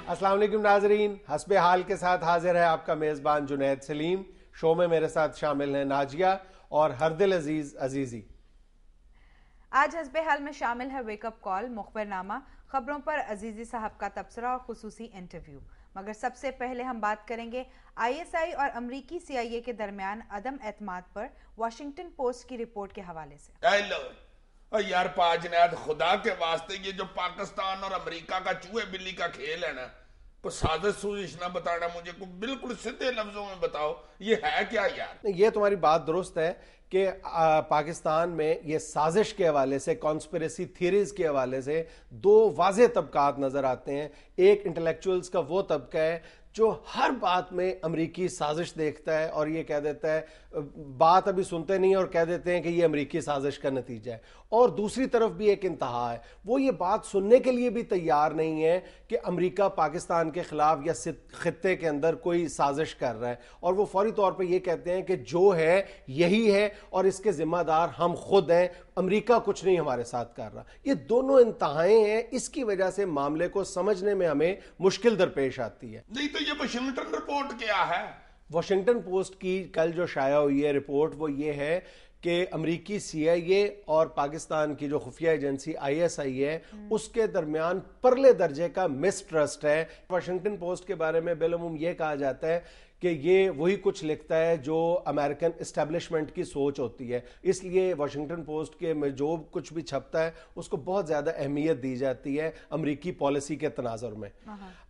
السلام علیکم ناظرین، حسب حال کے ساتھ حاضر ہے آپ کا میزبان جنید سلیم۔ شو میں میرے ساتھ شامل ہیں ناجیہ اور ہردل عزیز عزیزی۔ آج حسب حال میں شامل ہے ویک اپ کال، مخبر نامہ، خبروں پر عزیزی صاحب کا تبصرہ اور خصوصی انٹرویو۔ مگر سب سے پہلے ہم بات کریں گے آئی ایس آئی اور امریکی سی آئی اے کے درمیان عدم اعتماد پر واشنگٹن پوسٹ کی رپورٹ کے حوالے سے۔ یار پاج نیاد، خدا کے واسطے یہ جو پاکستان اور امریکہ کا چوہے بلی کا کھیل ہے نا، تو سازش سوزش نہ بتانا مجھے، کو بالکل سیدھے لفظوں میں بتاؤ یہ ہے کیا یار؟ یہ تمہاری بات درست ہے کہ پاکستان میں یہ سازش کے حوالے سے، کانسپریسی تھیریز کے حوالے سے دو واضح طبقات نظر آتے ہیں۔ ایک انٹلیکچوئلز کا وہ طبقہ ہے جو ہر بات میں امریکی سازش دیکھتا ہے اور یہ کہہ دیتا ہے، بات ابھی سنتے نہیں اور کہہ دیتے ہیں کہ یہ امریکی سازش کا نتیجہ ہے۔ اور دوسری طرف بھی ایک انتہا ہے، وہ یہ بات سننے کے لیے بھی تیار نہیں ہے کہ امریکہ پاکستان کے خلاف یا خطے کے اندر کوئی سازش کر رہا ہے، اور وہ فوری طور پہ یہ کہتے ہیں کہ جو ہے یہی ہے اور اس کے ذمہ دار ہم خود ہیں، امریکہ کچھ نہیں ہمارے ساتھ کر رہا۔ یہ دونوں انتہائیں ہیں، اس کی وجہ سے معاملے کو سمجھنے میں ہمیں مشکل درپیش آتی ہے۔ نہیں تو یہ واشنگٹن رپورٹ کیا ہے؟ واشنگٹن پوسٹ کی کل جو شائع ہوئی ہے رپورٹ، وہ یہ ہے کہ امریکی سی آئی اے اور پاکستان کی جو خفیہ ایجنسی آئی ایس آئی ہے، اس کے درمیان پرلے درجے کا مسٹرسٹ ہے۔ واشنگٹن پوسٹ کے بارے میں بالعموم یہ کہا جاتا ہے کہ یہ وہی کچھ لکھتا ہے جو امریکن اسٹیبلشمنٹ کی سوچ ہوتی ہے، اس لیے واشنگٹن پوسٹ کے میں جو کچھ بھی چھپتا ہے اس کو بہت زیادہ اہمیت دی جاتی ہے امریکی پالیسی کے تناظر میں۔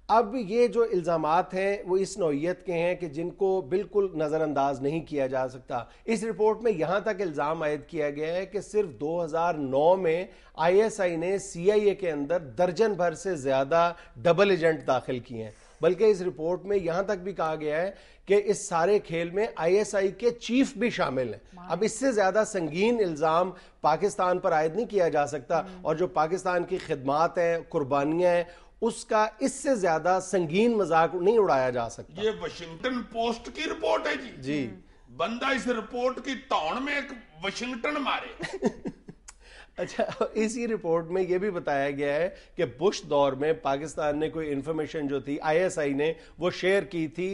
اب یہ جو الزامات ہیں وہ اس نوعیت کے ہیں کہ جن کو بالکل نظر انداز نہیں کیا جا سکتا۔ اس رپورٹ میں یہاں تک الزام عائد کیا گیا ہے کہ صرف 2009 میں آئی ایس آئی نے سی آئی اے کے اندر درجن بھر سے زیادہ ڈبل ایجنٹ داخل کیے ہیں، بلکہ اس رپورٹ میں یہاں تک بھی کہا گیا ہے کہ اس سارے کھیل میں آئی ایس آئی کے چیف بھی شامل ہیں۔ اب اس سے زیادہ سنگین الزام پاکستان پر عائد نہیں کیا جا سکتا، اور جو پاکستان کی خدمات ہیں، قربانیاں ہیں، اس کا اس سے زیادہ سنگین مذاق نہیں اڑایا جا سکتا۔ یہ واشنگٹن پوسٹ کی رپورٹ ہے جی؟ بندہ اس رپورٹ کی توڑ میں ایک واشنگٹن مارے۔ اچھا، اسی رپورٹ میں یہ بھی بتایا گیا ہے کہ بش دور میں پاکستان نے کوئی انفارمیشن جو تھی آئی ایس آئی نے وہ شیئر کی تھی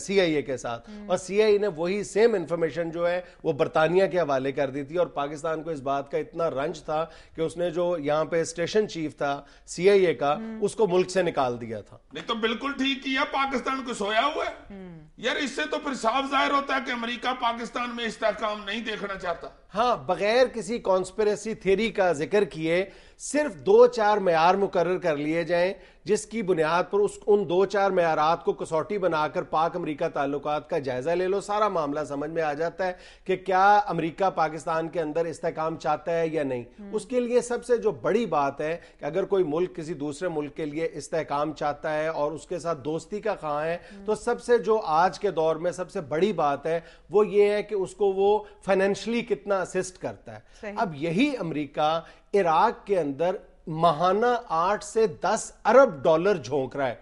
سی آئی اے کے ساتھ، اور سی آئی اے نے وہی سیم انفارمیشن جو ہے وہ برطانیہ کے حوالے کر دی تھی، اور پاکستان کو اس بات کا اتنا رنج تھا کہ اس نے جو یہاں پہ اسٹیشن چیف تھا سی آئی اے کا، اس کو ملک سے نکال دیا تھا۔ نہیں تو بالکل ٹھیک کیا، پاکستان کو سویا ہوا ہے یار۔ اس سے تو پھر صاف ظاہر ہوتا ہے کہ امریکہ پاکستان میں استحکام نہیں دیکھنا چاہتا۔ ہاں، بغیر کسی کانسپریسی تھیری کا ذکر کیے صرف 2-4 معیار مقرر کر لیے جائیں، جس کی بنیاد پر ان 2-4 معیارات کو کسوٹی بنا کر پاک امریکہ تعلقات کا جائزہ لے لو، سارا معاملہ سمجھ میں آ جاتا ہے کہ کیا امریکہ پاکستان کے اندر استحکام چاہتا ہے یا نہیں۔ اس کے لیے سب سے جو بڑی بات ہے کہ اگر کوئی ملک کسی دوسرے ملک کے لیے استحکام چاہتا ہے اور اس کے ساتھ دوستی کا خواہاں ہے، تو سب سے جو آج کے دور میں سب سے بڑی بات ہے وہ یہ ہے کہ اس کو وہ فائنینشلی کتنا اسسٹ کرتا ہے۔ اب یہی امریکہ عراق کے اندر ماہانہ 8 سے 10 ارب ڈالر جھونک رہا ہے،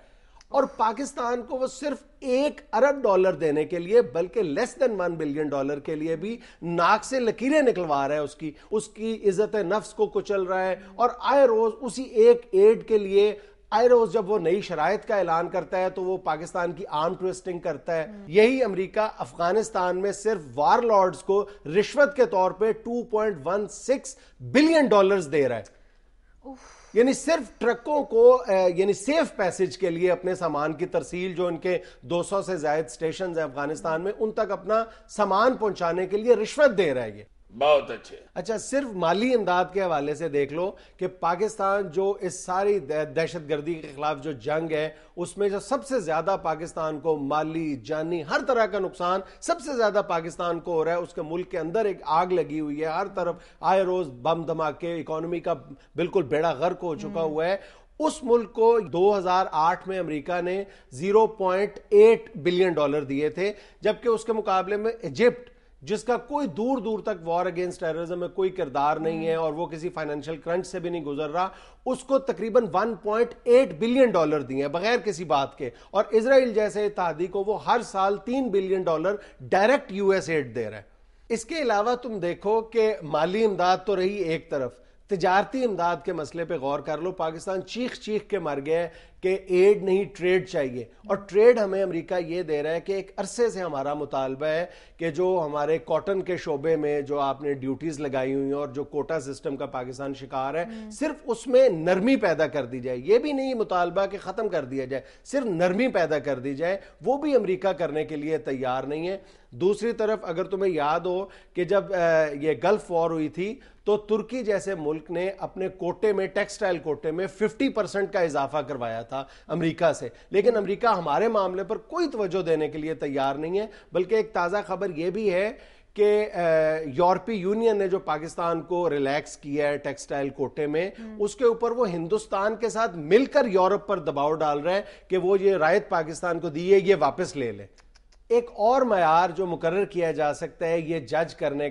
اور پاکستان کو وہ صرف 1 ارب ڈالر دینے کے لیے، بلکہ لیس دین $1 بلین کے لیے بھی ناک سے لکیریں نکلوا رہا ہے، اس کی عزت نفس کو کچل رہا ہے، اور آئے روز اسی ایک ایڈ کے لیے آئے روز جب وہ نئی شرائط کا اعلان کرتا ہے تو وہ پاکستان کی آرم ٹویسٹنگ کرتا ہے۔ یہی امریکہ افغانستان میں صرف وار لارڈز کو رشوت کے طور پہ $2.16 بلین دے رہا ہے، یعنی صرف ٹرکوں کو یعنی سیف پیسج کے لیے اپنے سامان کی ترسیل، جو ان کے 200 سے زائد سٹیشنز ہیں افغانستان میں، ان تک اپنا سامان پہنچانے کے لیے رشوت دے رہا ہے یہ۔ بہت اچھے۔ اچھا، صرف مالی امداد کے حوالے سے دیکھ لو کہ پاکستان جو اس ساری دہشت گردی کے خلاف جو جنگ ہے، اس میں جو سب سے زیادہ پاکستان کو مالی، جانی، ہر طرح کا نقصان سب سے زیادہ پاکستان کو ہو رہا ہے۔ اس کے ملک کے اندر ایک آگ لگی ہوئی ہے، ہر طرف آئے روز بم دھماکے، اکانومی کا بالکل بیڑا غرق ہو چکا ہوا ہے۔ اس ملک کو 2008 میں امریکہ نے $0.8 بلین دیے تھے، جبکہ اس کے مقابلے میں ایجپٹ، جس کا کوئی دور دور تک وار اگینسٹ ٹیررزم میں کوئی کردار نہیں ہے اور وہ کسی فائنینشل کرنچ سے بھی نہیں گزر رہا، اس کو تقریباً $1.8 بلین دیے ہیں بغیر کسی بات کے، اور اسرائیل جیسے اتحادی کو وہ ہر سال $3 بلین ڈائریکٹ US ایڈ دے رہا ہے۔ اس کے علاوہ تم دیکھو کہ مالی امداد تو رہی ایک طرف، تجارتی امداد کے مسئلے پہ غور کر لو. پاکستان چیخ چیخ کے مر گیا ہے کہ ایڈ نہیں ٹریڈ چاہیے، اور ٹریڈ ہمیں امریکہ یہ دے رہا ہے کہ ایک عرصے سے ہمارا مطالبہ ہے کہ جو ہمارے کاٹن کے شعبے میں جو آپ نے ڈیوٹیز لگائی ہوئی ہیں اور جو کوٹا سسٹم کا پاکستان شکار ہے، صرف اس میں نرمی پیدا کر دی جائے. یہ بھی نہیں مطالبہ کہ ختم کر دیا جائے، صرف نرمی پیدا کر دی جائے. وہ بھی امریکہ کرنے کے لیے تیار نہیں ہے. دوسری طرف اگر تمہیں یاد ہو کہ جب یہ گلف وار ہوئی تھی تو ترکی جیسے ملک نے اپنے کوٹے میں، ٹیکسٹائل کوٹے میں 50% کا اضافہ کروایا تھا امریکہ سے، لیکن امریکہ ہمارے معاملے پر کوئی توجہ دینے کے لیے تیار نہیں ہے. بلکہ ایک تازہ خبر یہ بھی ہے کہ یورپی یونین نے جو پاکستان کو ریلیکس کیا ہے ٹیکسٹائل کوٹے میں، اس کے اوپر وہ ہندوستان کے ساتھ مل کر یورپ پر دباؤ ڈال رہا ہے کہ وہ یہ رعایت پاکستان کو دی ہے یہ واپس لے لے. ایک اور معیار جو مقرر کیا جا سکتا ہے یہ جج کرنے کا